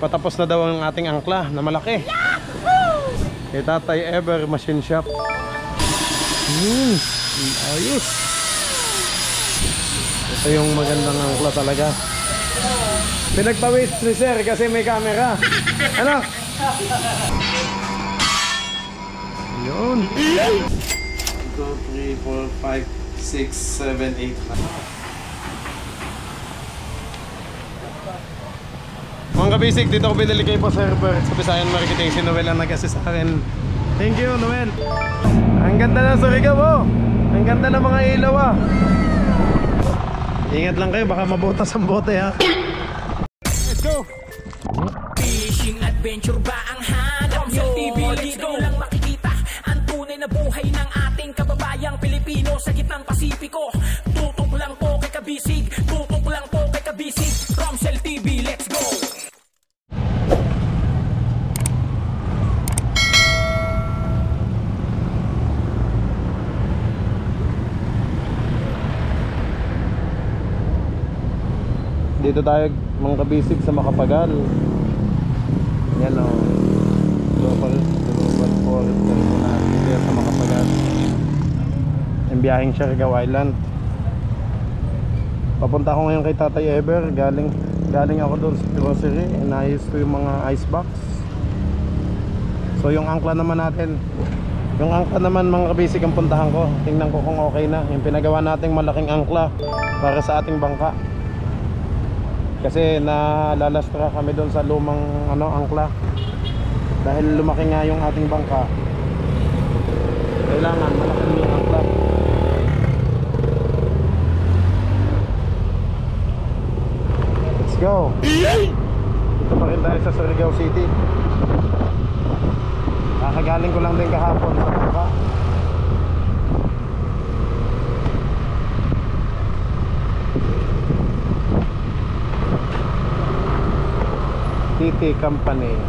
patapos na daw ang ating angkla na malaki. Kay Tatay Ever Machine Shop. Ayos. Ito yung magandang angkla talaga. Pinagpawis ni Sir kasi may camera. Ano? Yun. 1, 2, 3, 4, 5, 6, 7, 8. Mga kabisig, dito ko binili kay Boss Herbert sa Visayan Marketing. Si Noel ang nag-assist sa akin. Thank you, Noel. Ang ganda ng Surigao, oh. Ang ganda ng mga ilaw, ah. Ingat lang kayo, baka mabutas ang bote, ha. Let's go. Fishing adventure ba ang hanap nyo? Dito lang makikita ang tunay na buhay ng ating kababayang Pilipino sa gitnang Pasipiko. Tutok lang po kay Kabisig, tutok lang po kay Kabisig. Romsel TV, let's go! Dito tayo mga kabisig sa Makapagal. Yan o, Global Forest Terminal dito sa Makapagal. Yung biyaheng Siargao Island. Papunta ako ngayon kay Tatay Ever. Galing ako doon sa grocery. Inayos ko yung mga icebox. So yung angkla naman natin, yung angkla naman mga kabisig ang puntahan ko. Tingnan ko kung okay na yung pinagawa nating malaking angkla para sa ating bangka. Kasi nalalastra kami doon sa lumang angkla. Dahil lumaki nga yung ating bangka, kailangan malaki yung angkla. Let's go. Dito pa rin tayo sa Surigao City. Kakagaling ko lang din kahapon sa bangka. TT Company.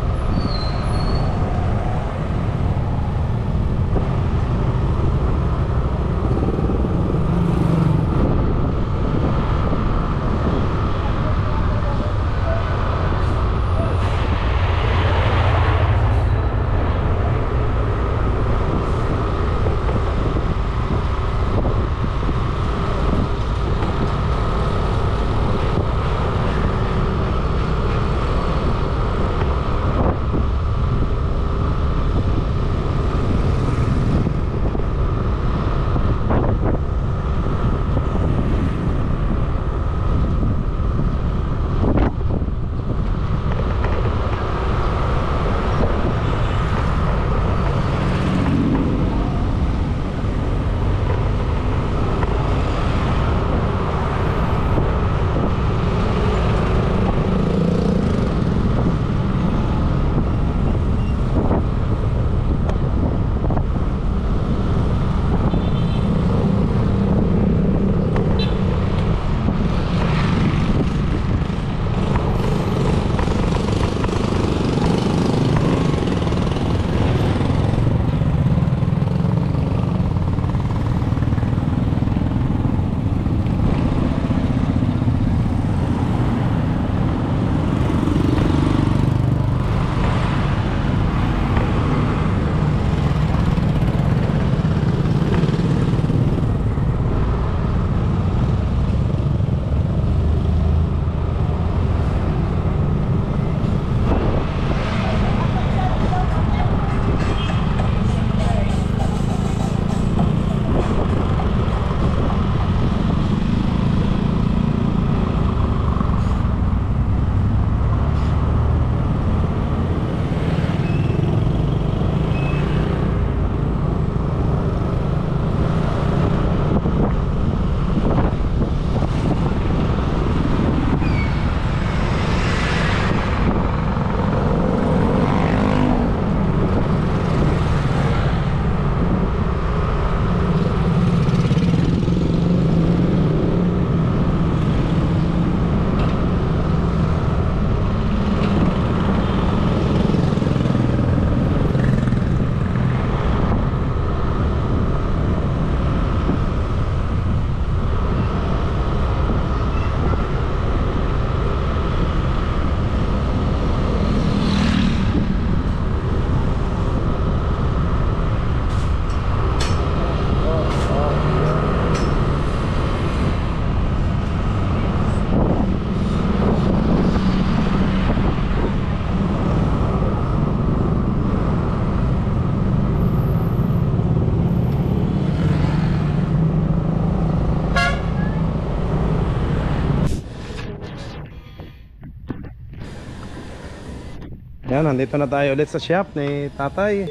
Yan, nandito na tayo ulit sa shop ni tatay.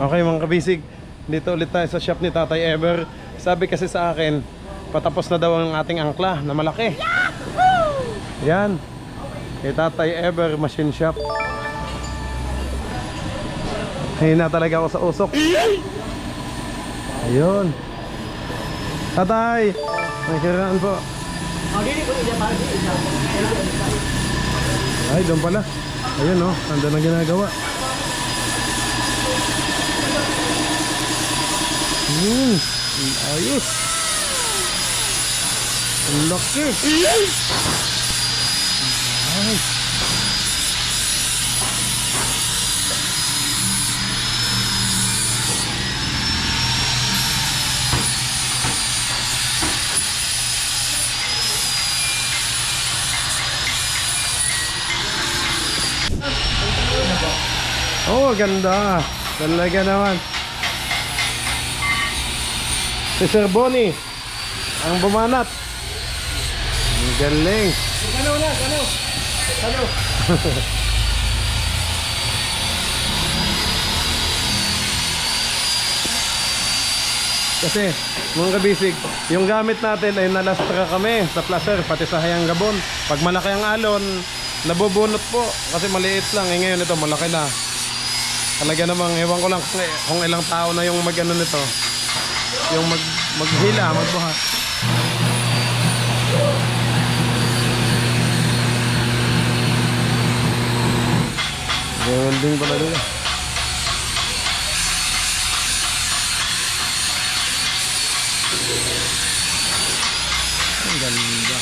Okay mga kabisig, dito ulit tayo sa shop ni Tatay Ever. Sabi kasi sa akin, patapos na daw ang ating angkla na malaki. Yan, kay Tatay Ever Machine Shop. Hina talaga ako sa usok. Ayun. Tatay, may kiraan po. Ay, doon pala. Ayun oh, nandun ang ginagawa. Ayos. Ang laki. Ay. Oh, ganda. Talaga naman. Si Sir Bonnie ang bumanat. Ang galing. Gano na, gano. Gano. Kasi mga kabisig, yung gamit natin ay nalastra kami sa placer pati sa Hayang Gabon. Pag malaki ang alon, nabubunot po kasi maliit lang. Eh ngayon ito malaki na. Talaga namang ewan ko lang kung ilang tao na yung mag-ano nito. Yung maghila, magbuhat. Welding pala nila. Ang ganda.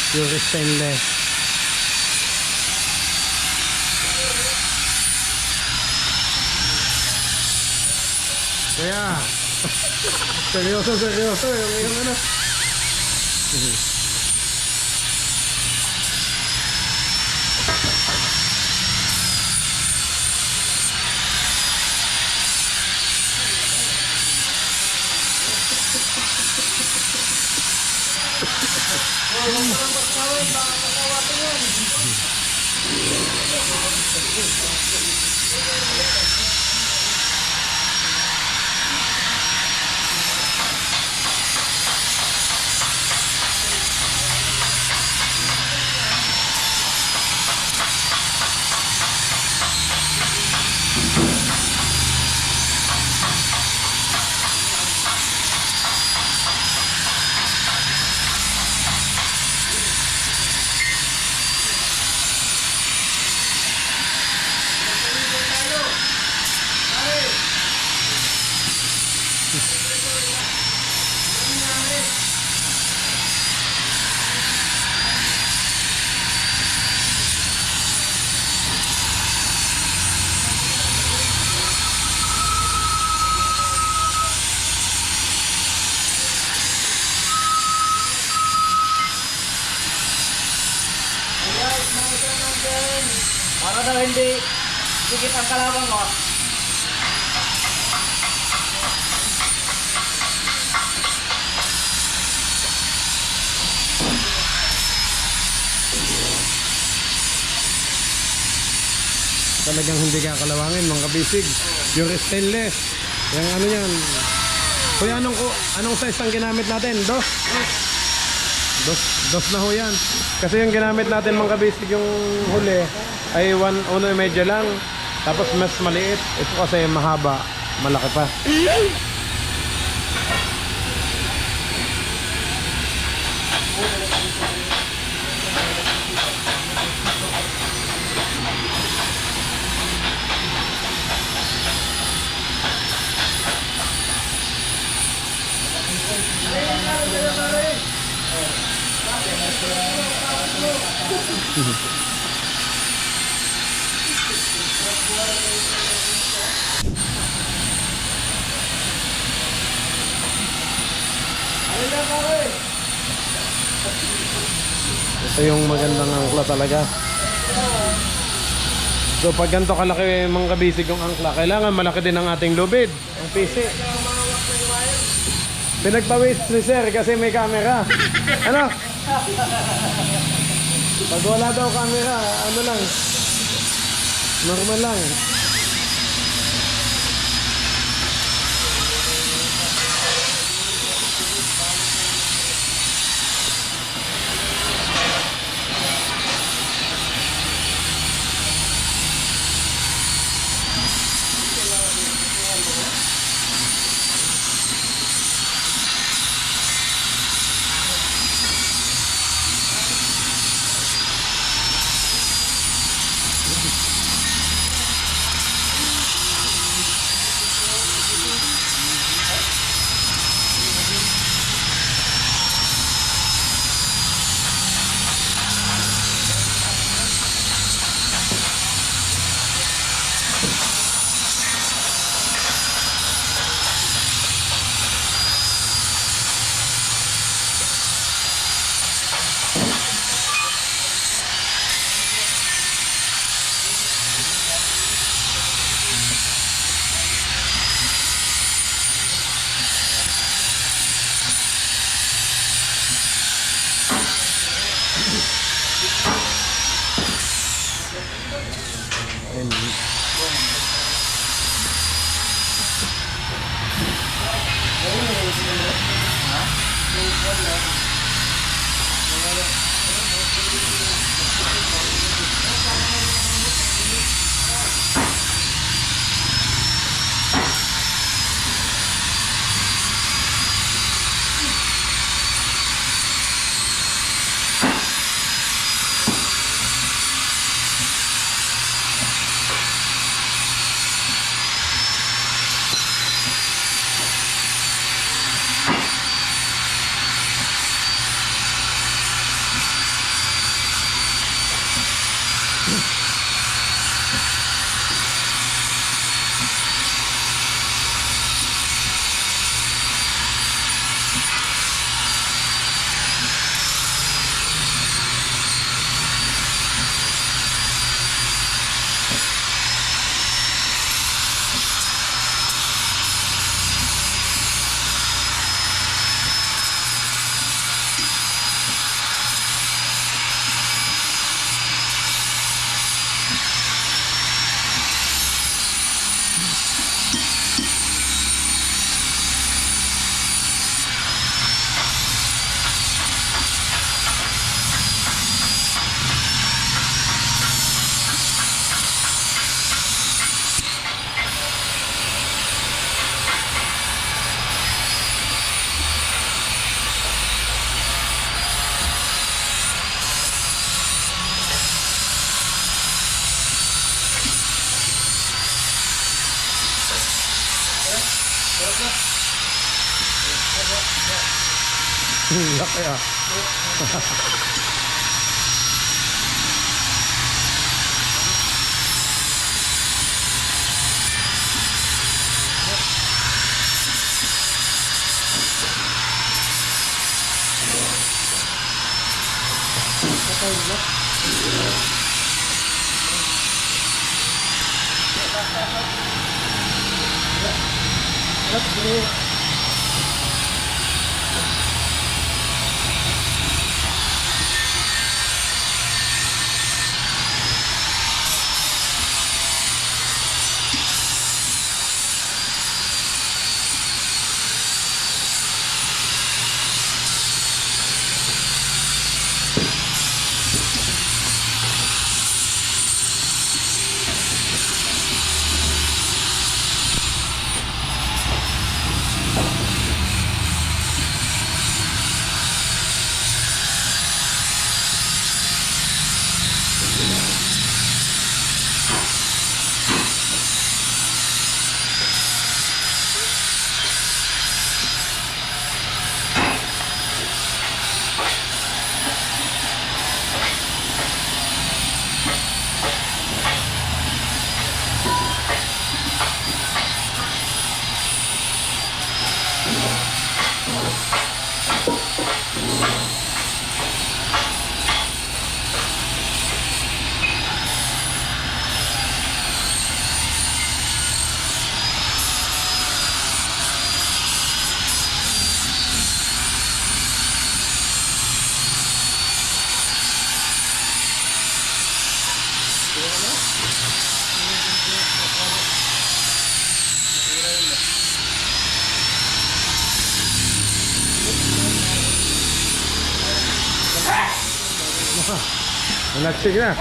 Pure stainless. Kaya seryoso yung ano. Para daw hindi sikit ang kalaban mo. Talagang hindi kakalawangin mga kabisig. Pure stainless. Yung ano yan. Kuya, anong size ang ginamit natin? Dos na ho yan. Kasi yung ginamit natin mga kabisig yung huli ay 1.5 lang. Tapos mas maliit. Ito kasi mahaba. Malaki pa. Ito yung magandang angkla talaga. So pag ganito kalaki mga kabisig yung angkla, kailangan malaki din ang ating lubid, ang PC. Pinagpawis ni sir kasi may camera. Ano? Pag wala daw camera, ano lang, normal lang. Laki ah. Nagsig na.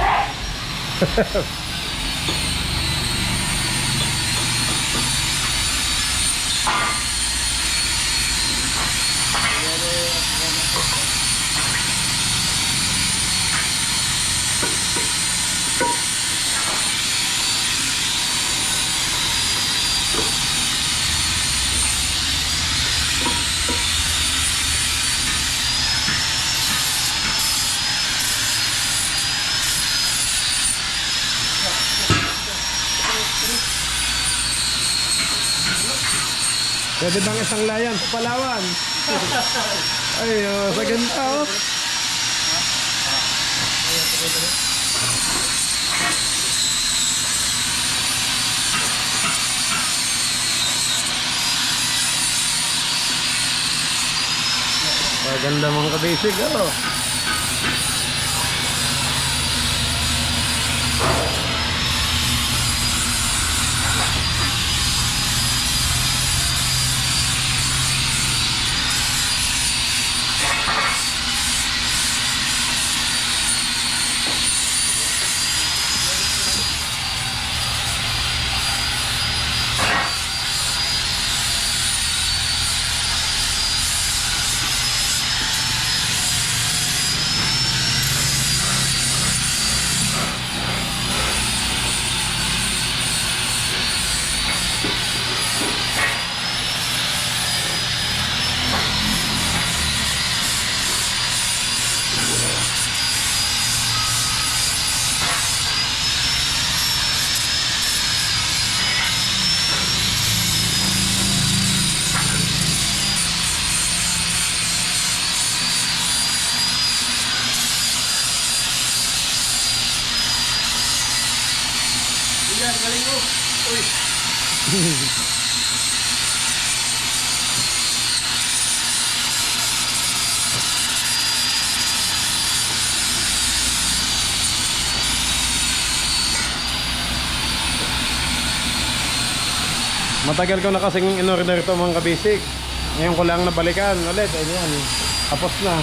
Pwede bang isang layan sa Palawan? Ay, sa ganda oh. Ganda mong kabisig oh. Galing mo. Uy. Matagal ko na kasing in-order ito mga kabisig. Ngayon ko lang nabalikan ulit. Ayan, tapos na.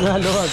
Naluwag.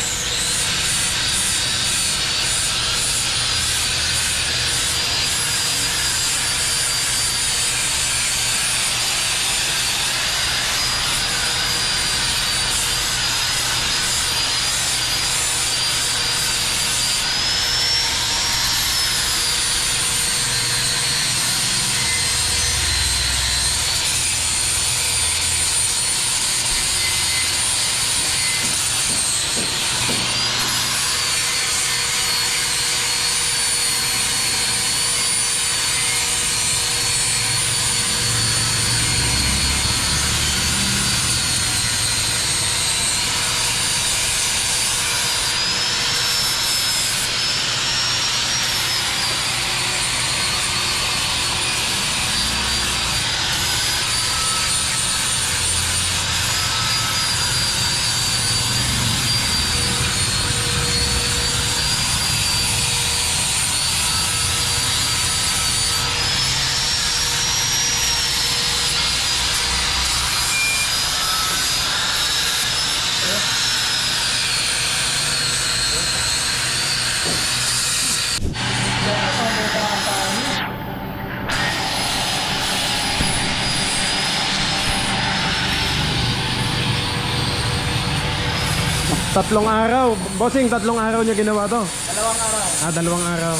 Tatlong araw. Bossing, tatlong araw niya ginawa to? 2 araw. Ah, 2 araw.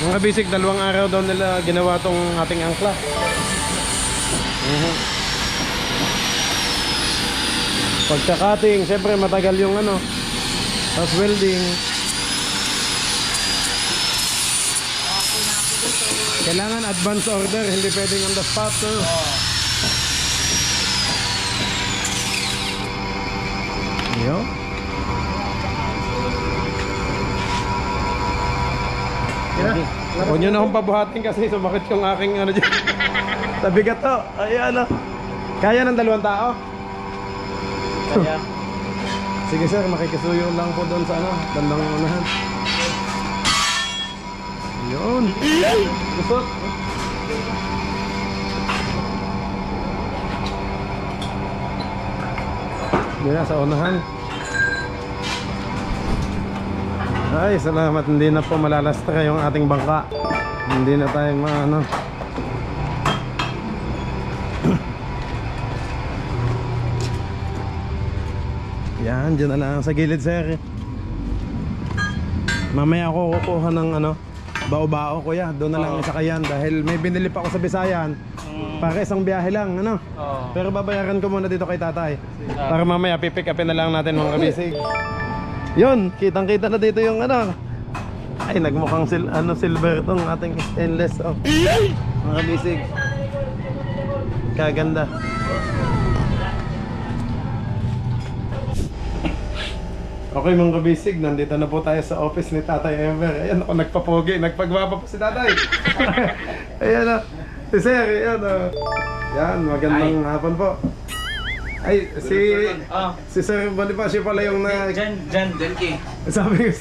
Mga bisik, 2 araw daw nila ginawa tong ating angkla. Pagka-cutting, siyempre matagal yung ano. Tapos welding. Kailangan advance order, hindi pwedeng on the spot. No? Yo. Huwag nyo na akong pabuhatin kasi sumakit yung aking ano dyan. Tabigat to. Ayan ano. Kaya ng 2 tao? Kaya. Sige sir, makikisuyo lang po doon sa ano, bandang unahan. Yun. Gusot. Yun na, sa unahan. Ay, salamat. Hindi na po malalastra yung ating bangka. Hindi na tayo maano. Yan, dyan na lang sa gilid sir. Mamaya ako kukuha ng ano, bao-bao kuya. Doon na lang isakayan dahil may binili pa ako sa Bisayan. Para isang biyahe lang, ano? Pero babayaran ko muna dito kay tatay. Para mamaya pipick upin na lang natin mga kabisig. Yun, kitang-kita na dito yung ano. Ay, nagmukhang silver tong ating stainless. Oh. Mga kabisig. Kaganda. Okay mga kabisig, nandito na po tayo sa office ni Tatay Ever. Ayan ako, nagpapogi, nagpagbaba pa si Tatay. Ayan o, si Sir, ayan o. Yan, magandang hapon po. Ay, si Sir Bonifacio pala yung na... Jan Delki. Sabi ko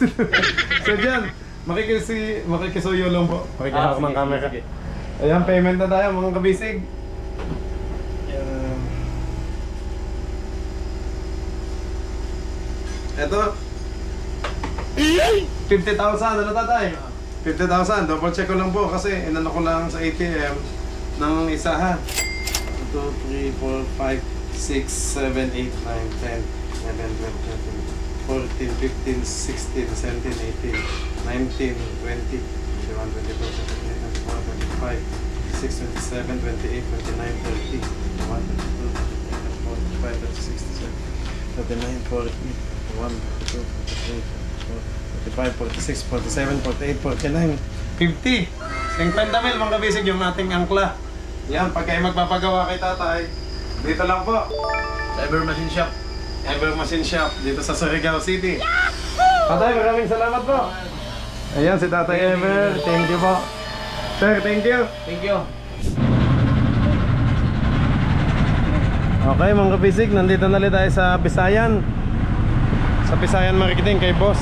so Jan, makikisuyo lang po. Makikihawak ng camera. Ayan, payment na tayo mga kabisig. Ito 50,000, ano tatay? 50,000, double check ko lang po kasi inano ko lang sa ATM ng isa ha. 1, 2, 3, 4, 5, 6, 7, 8, 9, 10, 11, 12, 13, 14, 15, 16, 17, 18, 19, 20, 21, 22, 23, 24, 25, 26, 27, 28, 29, 30, 31, 32, 33, 34, 35, 36, 39, 40, 1, 2, 3, 4, 45, 46, 47, 48, 49, 50. 50 mil mga kabisig yung ating angkla. Yan, pag kayo magpapagawa kay tatay, dito lang po. Sa Ever Machine Shop. Ever Machine Shop, dito sa Surigao City. Tatay, maraming salamat po. Ayan si Tatay Ever, thank you po. Sir, thank you. Thank you. Okay mga kabisig, nandito na ulit tayo sa Bisayan. Sa Bisayan Marketing kay boss.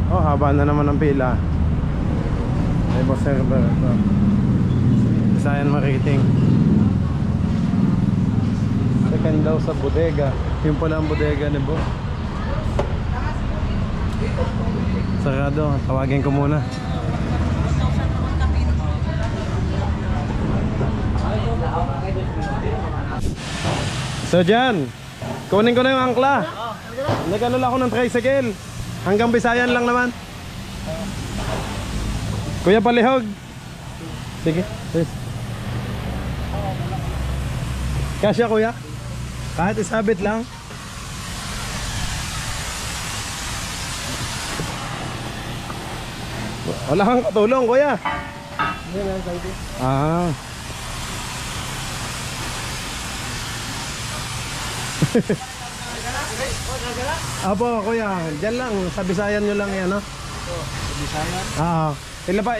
Oh, haba na naman ang pila. Kay boss server ito. Bisayan Marketing. Second daw sa bodega. Yung pala ang bodega ni boss. Sarado, tawagin ko muna. So dyan, kunin ko na yung angkla. Nag-ano lang ako ng tricycle. Hanggang Bisayan lang naman. Kuya palihog. Sige, please. Kasya kuya? Kahit isabit lang. Wala kang katulong, kuya. Ah. Apo, kuya. Diyan lang. Sa Bisayan nyo lang yan, no? Sa Bisayan? Ah.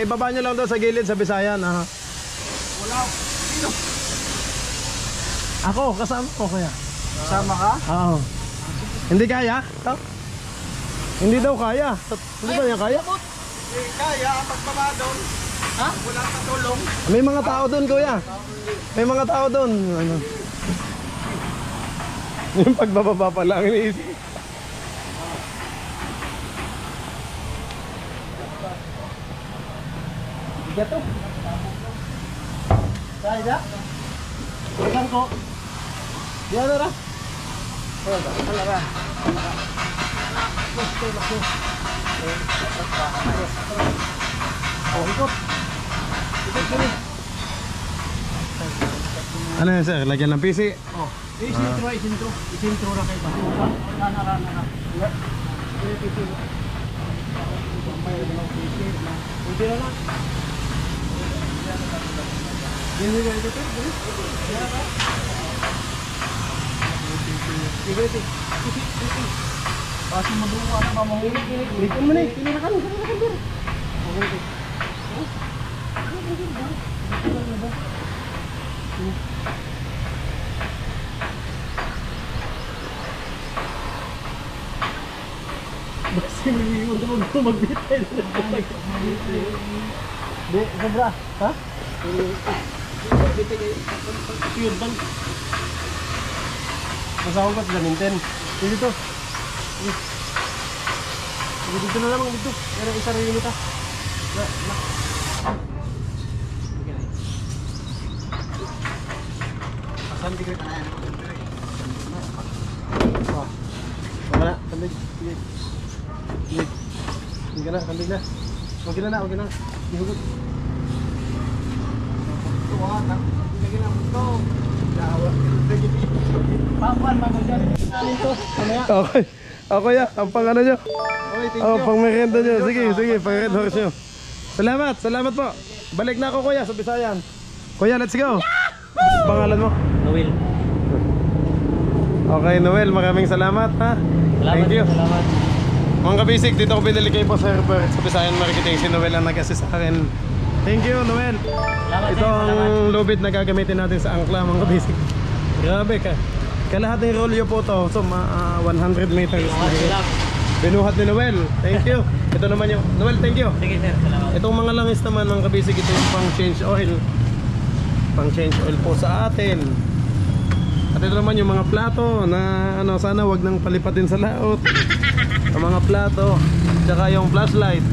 Ibaba nyo lang daw sa gilid sa Bisayan, ah. Wala. Sino? Ako, kasama ko, kuya. Kasama ka? Oo. Hindi kaya? Ito? Hindi daw kaya. Hindi ba niya kaya? Kaya, pagbaba doon. Ha? Wala kang tulong. May mga tao doon, kuya. May mga tao doon. Ano? Yung pagbababa pa lang iniisip. Gato. Kaya na? Ilan ko? Diyan na ra. Wala ra. Oh, ikot. Ikot kami. Ano yan sir? Lagyan ng PC? Oh, isintro. Isintro ra kay basuka. Nana. Pwede na lang. Hindi ba ito? Sige. Kasi maduwa na ba mo? Likon mo na eh. Kinirakan. Basta niliwan naman ito magbitay. Di, sobra. Ha? Yun bang? Masahol ko sa gamintin. Dito. Dito na lamang dito. Pero isa rin yun ito. Pasan di kita na yan. Wala na, kandig. Sige. Sige na, kandig na. Huwag na. Ihugot. Ito ha, lagi na ito. Papan, mga dyan. Ito, mamaya. Okay. Ako ya, ang pang ano nyo. Okay, thank Oh, you. pang merienda nyo. Sige, pang red horse nyo. Salamat po. Balik na ako kuya sa Bisayan. Kuya, let's go. Pangalan mo? Noel. Okay, Noel, maraming salamat ha. Thank you. Salamat. Mga kabisik, dito ko binili kay Boss Herbert sa Bisayan Marketing. Si Noel ang nag-assist sa akin. Thank you, Noel. Salamat. Ito ang lubid na gagamitin natin sa angkla, mga kabisik. Grabe ka. Kalahating rolyo po to. So, 100 meters. Binuhat ni Noel. Thank you. Ito naman yung Noel, thank you. Sige sir, salamat. Itong mga langis naman mga kabisik, ito yung pang change oil. Pang change oil po sa atin. At ito naman yung mga plato na ano, sana wag nang palipatin sa laot. Ang mga plato, tsaka yung flashlight.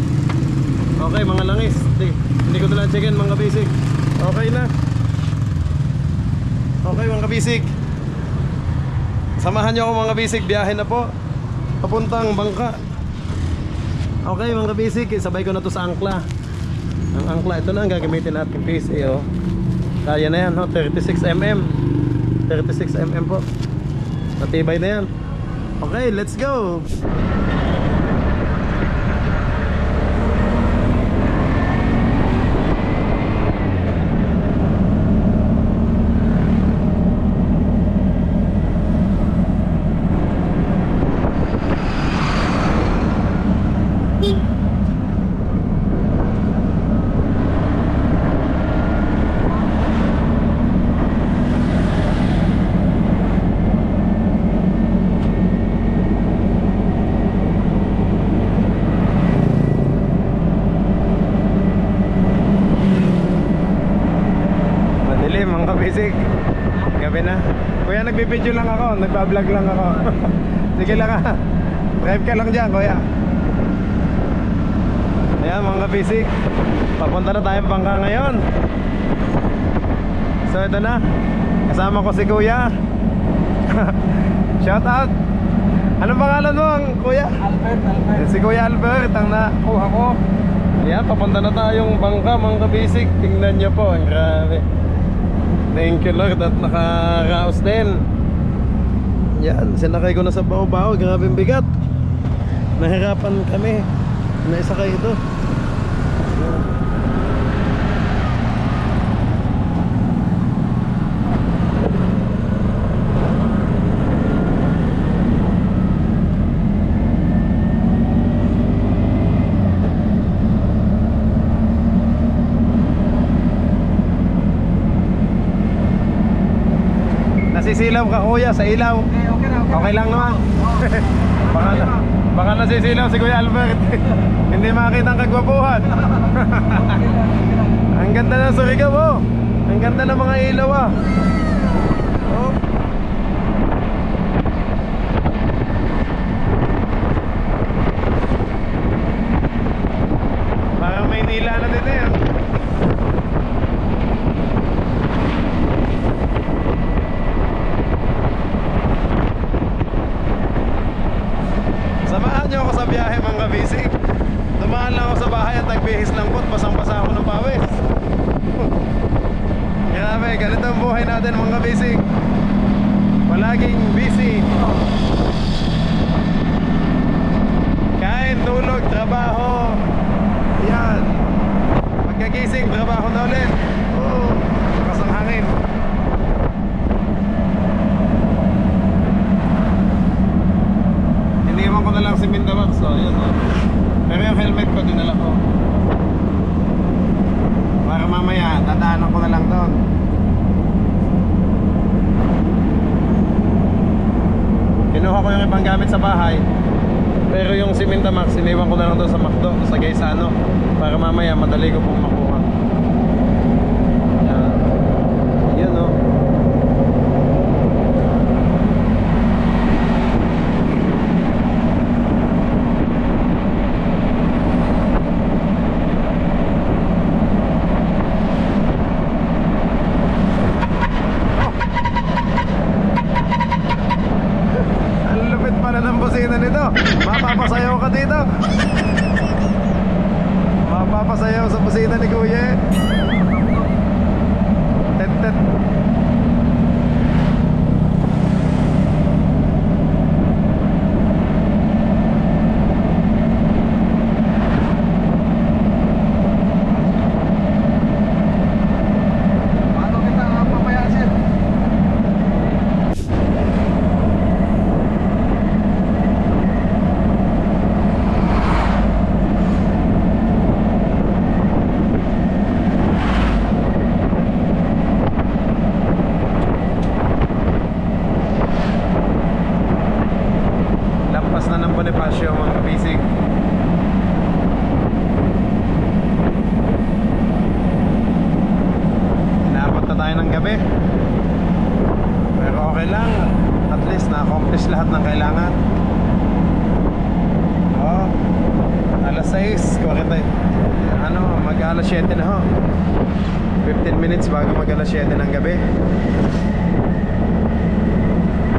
Okay, mga langis. Hindi ko na checkin mga kabisik. Okay na. Okay mga kabisik. Samahan nyo ako mga kabisik, biyahe na po. Papuntang Bangka. Okay mga kabisik, sabay ko na to sa angkla. Ang angkla, ito na ang gagamitin natin PC oh. Kaya na yan, 36mm. 36mm po. Matibay na yan. Okay, let's go. Mga kabisik, gabi na. Kuya, nagbibideo lang ako, nagbablog lang ako. Sige lang ha, drive ka lang dyan kuya. Ayan mga kabisik, papunta na tayong Bangka ngayon. So ito na, kasama ko si kuya. Shout out. Anong pangalan mo kuya? Albert. Si kuya Albert ang nakuha ko. Ayan, papunta na tayong Bangka mga kabisik. Tingnan nyo po, ang grabe. Thank you Lord at nakaraos din. Yan, sinakay ko na sa bao-bao. Grabe ang bigat. Nahirapan kami. Naisakay ito. Nasisilaw ka kuya sa ilaw. Okay lang naman. Baka nasisilaw si Kuya Albert. Hindi makita ang kagwapuhan. Ang ganda ng Surigao oh. Ang ganda ng mga ilaw ah. Oh. Parang Maynila na din eh. Samahan nyo ako sa biyahe mga kabisik. Dumaan lang ako sa bahay at nagbihis ng pot. Basang-basa ako ng pawis. Grabe, ganito ang buhay natin mga kabisik. Palaging busy. Kain, tulog, trabaho. Yan. Pagkagising, trabaho na ulit. Oo, lakas ang hangin. Iniwan ko na lang si Mindawax, so yun oh. Pero yung helmet ko dinala ko para mamaya dadaanan ko na lang doon. Kinuha ko yung ibang gamit sa bahay, pero yung si Mindawax iniwan ko na lang doon sa McDo, sa Gaisano, para mamaya madali ko pong makuha. Yun oh. busina nito. Mapapasayaw ka dito. Mapapasayaw sa busina ni Kuya eh. Tet tet. Paano kita papayasin? Lampas na ng Bonifacio mga kabisig. Inaabot na tayo ng gabi. Pero okay lang. At least na-accomplish lahat ng kailangan. Oh, alas 6 mag alas 7 na ho. 15 minutes bago mag alas 7 ng gabi.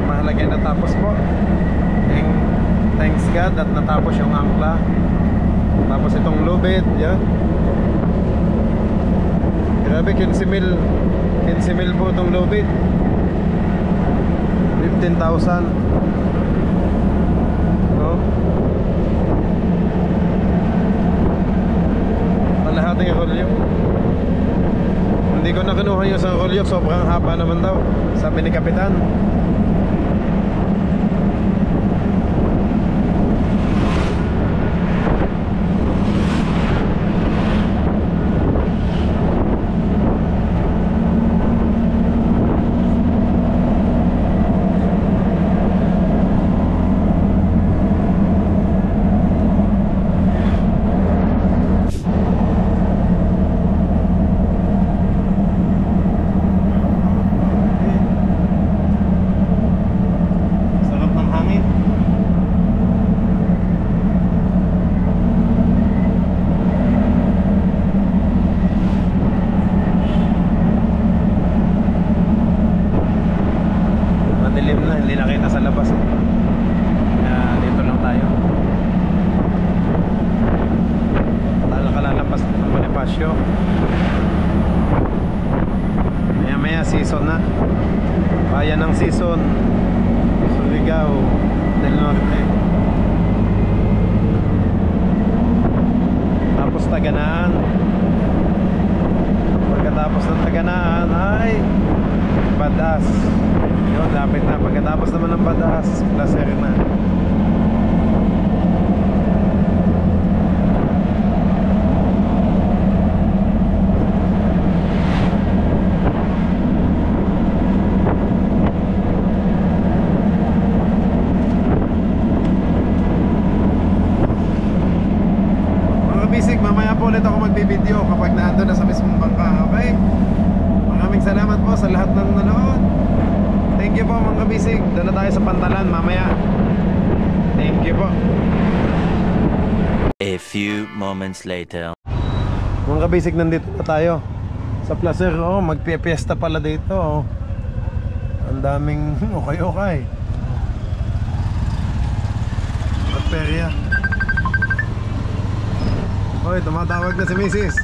Mahalaga na natapos po. Thanks God at natapos yung angkla. Tapos itong lubid, yan. Grabe, 15 mil po itong lubid. 15,000. No? Kalahating rolyo. Hindi ko na kinuha yung sa rolyo, sobrang haba naman daw, sabi ni Kapitan. Sarap ng hangin. Madilim na, hindi nakita sa labas. Kaya dito lang tayo. Kalalapas ng Bonifacio. Maya season na. Bayan ng season. Surigao del Norte. Tapos Taganaan. Pagkatapos ng Taganaan ay Badas. Yun, lapit na. Pagkatapos naman ng Badas, Placer na. Bisig, mamaya po ulit ako magbibideo kapag naandun na sa mismong bangka, okay? Maraming salamat po sa lahat ng nanood. Thank you po mga kabisig. Doon na tayo sa Pantalan mamaya. Thank you po. A few moments later. Mga kabisig, nandito na tayo sa Placer. Oh, magpipiesta pala dito. Oh. Ang daming okay. Perya. Hoy, tumatawag na si Mrs.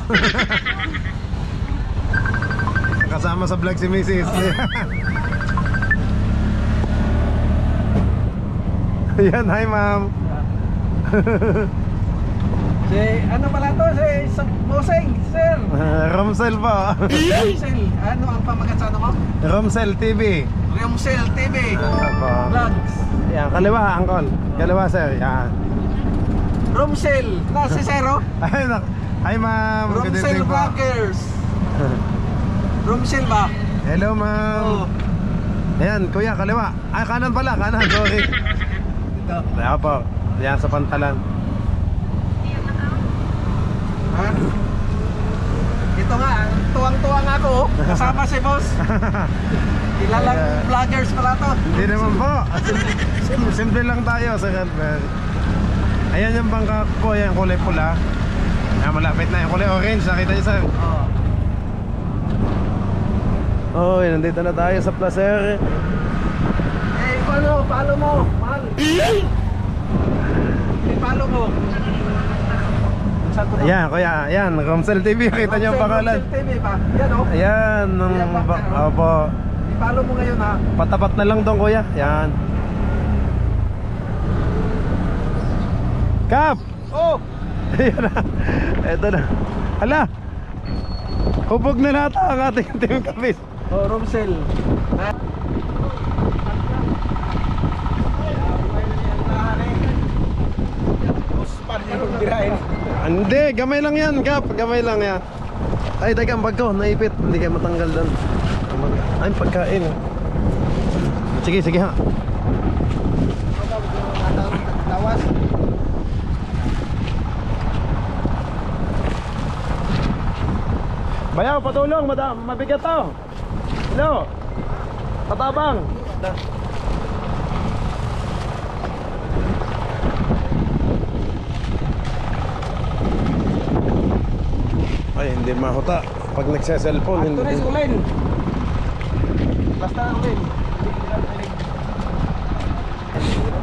Kasama sa vlog si Mrs. Ayan, hi ma'am. Si, ano pala to? Si Boseng, sir. Romsel po. Romsel, ano ang pamagat sa ano mo? Romsel TV. Romsel TV. Po. Vlogs. Yan, kaliwa, angkol. Kaliwa, sir. Yan. Romsel, na si Zero. Ay, hi ma'am. Good Romsel evening po. Vloggers. Romsel ba? Hello ma'am. Oo. Ayan, kuya, kaliwa. Ay, kanan pala, kanan. Sorry. Ito. Kaya po. Yan, sa Pantalan. Ha? Ito nga, tuwang-tuwa nga ako. Kasama si boss. Kilalang vloggers pala to. Hindi naman po. Simple lang tayo, Sir Albert. Ayan yung bangka po, ayan kulay pula. Ayan, malapit na yung kulay orange. Nakita niyo, sir? Oo. Oh, nandito na tayo sa Placer. Eh, paano mo? Mahal. Ipalo mo. Saan ko na? Ayan, kuya, ayan, Romsel TV, kita niyo ang pangalan. Romsel TV ba? Yan o. Ayan, opo. Ipalo mo ngayon ha. Patapat na lang doon, kuya. Ayan. Kap! Oh! Ayan na. Eto na. Hala! Hubog na lahat ang ating team kapis. Oh, Romsel. Hindi, gamay lang yan, Kap. Gamay lang yan. Ay, teka, ang bag ko, naipit. Hindi kayo matanggal doon. Ay, pagkain. Sige, sige ha. Tawas. Bayaw, patulong, madam, mabigat to. Hello. Patabang. Ay, hindi mahuta. Pag nagse-cellphone, Ito na hindi. si Ulin. Basta na Ulin.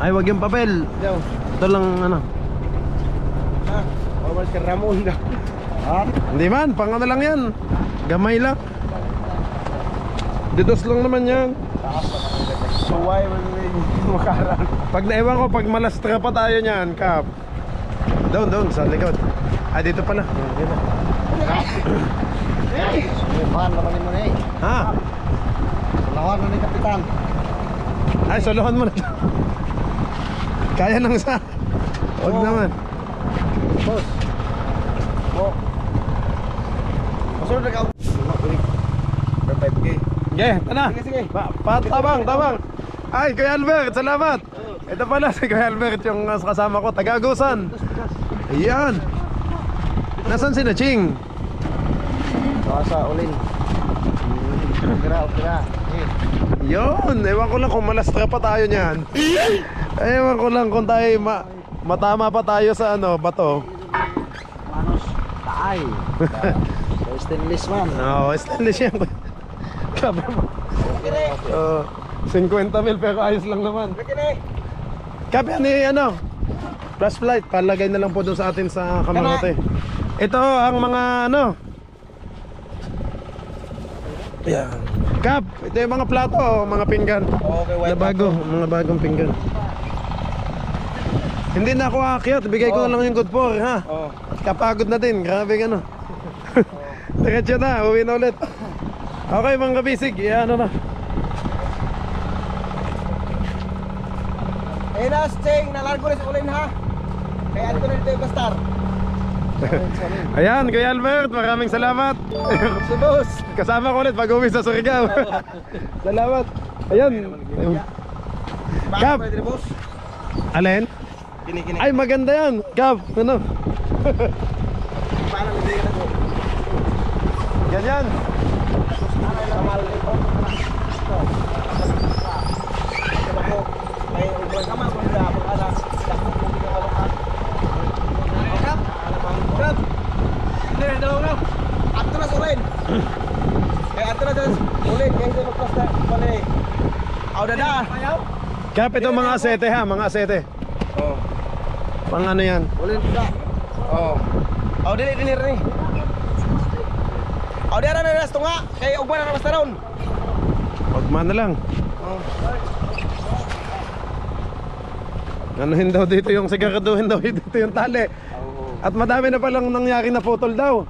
Ay, wag yung papel. Daw. Ito lang, ano. Ha? Bawal si Ramon daw. Ha? Hindi man, pang ano lang yan. Gamay lang. Didos lang naman yan. Suway mo makaran. Pag naiwan ko, pag malastra pa tayo niyan, Kap. Doon, sa likod. Ah, dito pala. Mahal naman mo na eh. Ha? Lawan na ni Kapitan. Ay, solohan mo na. Kaya nang sa. Huwag Oo. naman. Boss. Oh. Masunod na ka. 5K. Okay, tana. Sige. Tabang. Ay, Kuya Albert, salamat. Ito pala si Kuya Albert yung kasama ko, taga-Agusan. Ayan. Nasaan si Naching? Sa Ulin. Opera. Yun, ewan ko lang kung malastra pa tayo niyan. Ewan ko lang kung tayo matama pa tayo sa ano, bato. Manos. Taay. Stainless man. No, stainless yan. Grabe mo. 50 mil pero ayos lang naman. Kapi ni ano, flashlight, palagay na lang po doon sa atin sa kamarote. Ito ang mga ano. Yan. Kap, ito yung mga plato, mga pinggan. Okay, Na bago, mga bagong pinggan. Hindi na ako aakyat, bigay ko na lang yung good for, ha? Oh. Kapagod na din, grabe ano. Diretso na, uwi na ulit. Okay mga kabisig, ano na. Enas, Cheng, nalargo na si Ulin ha. Kaya ito na dito yung Bastar. Ayan, Kuya Albert, maraming salamat. Si Boss. Kasama ko ulit pag-uwi sa Surigao. Salamat. Ayan. Kap. Pwede rin, Boss. Alin? Kini. Ay, maganda yan. Kap, ano? Paano bibigyan ako? Ganyan. Kamal ito. May ubrang kamal kung hindi ako anak. Dakot kung hindi ka malukad. Kap! Hindi, daw nga. Ato na sa Ulin. Kaya ato na sa Ulin. Kaya hindi magplasta. Pali. Aw, dada. Kap, ito mga asete ha, mga asete. Oh. Pang ano yan? Ulin da. Oh. Aw, dili rin. Aw, di ara na nas tunga. Kay ugma na basta ron. Pagman na lang. Oh. Anuhin daw dito yung sigaraduhin daw dito yung tali. At madami na palang nangyari na putol daw.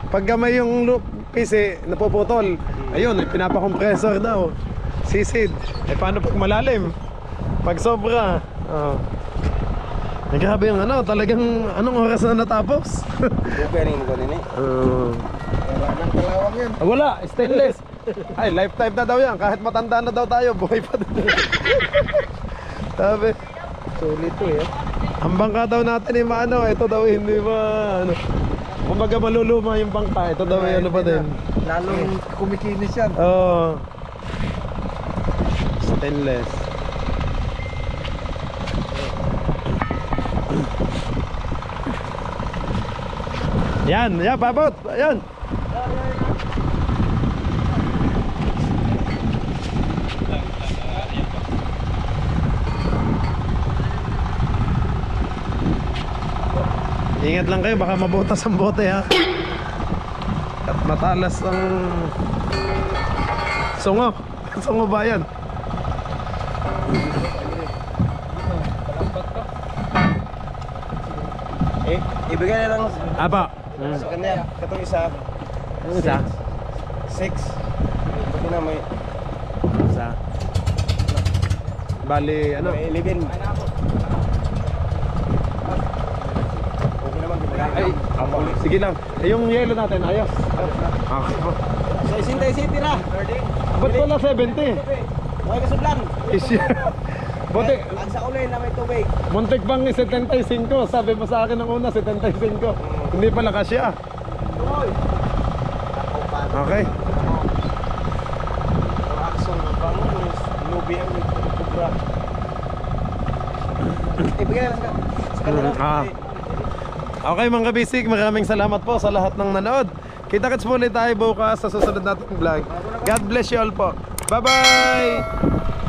Pag gamay yung PC, napuputol. Ayun, pinapakompresor daw. Sisid. Eh paano pag malalim? Pag sobra. Oh. Eh, grabe yung ano, talagang anong oras na natapos? Opening mo ganin eh. Wala nang kalawang yan. Wala, stainless. Ay, lifetime na daw yan. Kahit matanda na daw tayo, buhay pa daw. Sabi, Sulit to eh. ang bangka daw natin yung maano, ito daw hindi ba ano. Kumbaga maluluma yung bangka, ito daw yung ano pa din. Lalong kumikinis yan. Oo. Stainless. Yan, babot. Ayan. Ingat lang kayo, baka mabutas ang bote ha. At matalas ang sungo. Sungo ba yan? Ibigay na lang Apa? sa kanya. Katong isa. Ano isa? 6. Ito na may Isa. Bali, ano? 11. Okay naman. Ay, sige lang. Eh, yung yellow natin, ayos. Okay po. Sa Isintay City na. Ba't wala 70? May kasudlan. Isya. Buti, Ang sa ulay na may tubig. muntik bang 75. Sabi mo sa akin ng una, 75. Hindi pala kasya. Okay. Action ng bangon. Lubi ang kubra. Ibigay na lang sa kanila. Okay mga kabisik, maraming salamat po sa lahat ng nanood. Kita-kits muli tayo bukas sa susunod nating vlog. God bless you all po. Bye bye!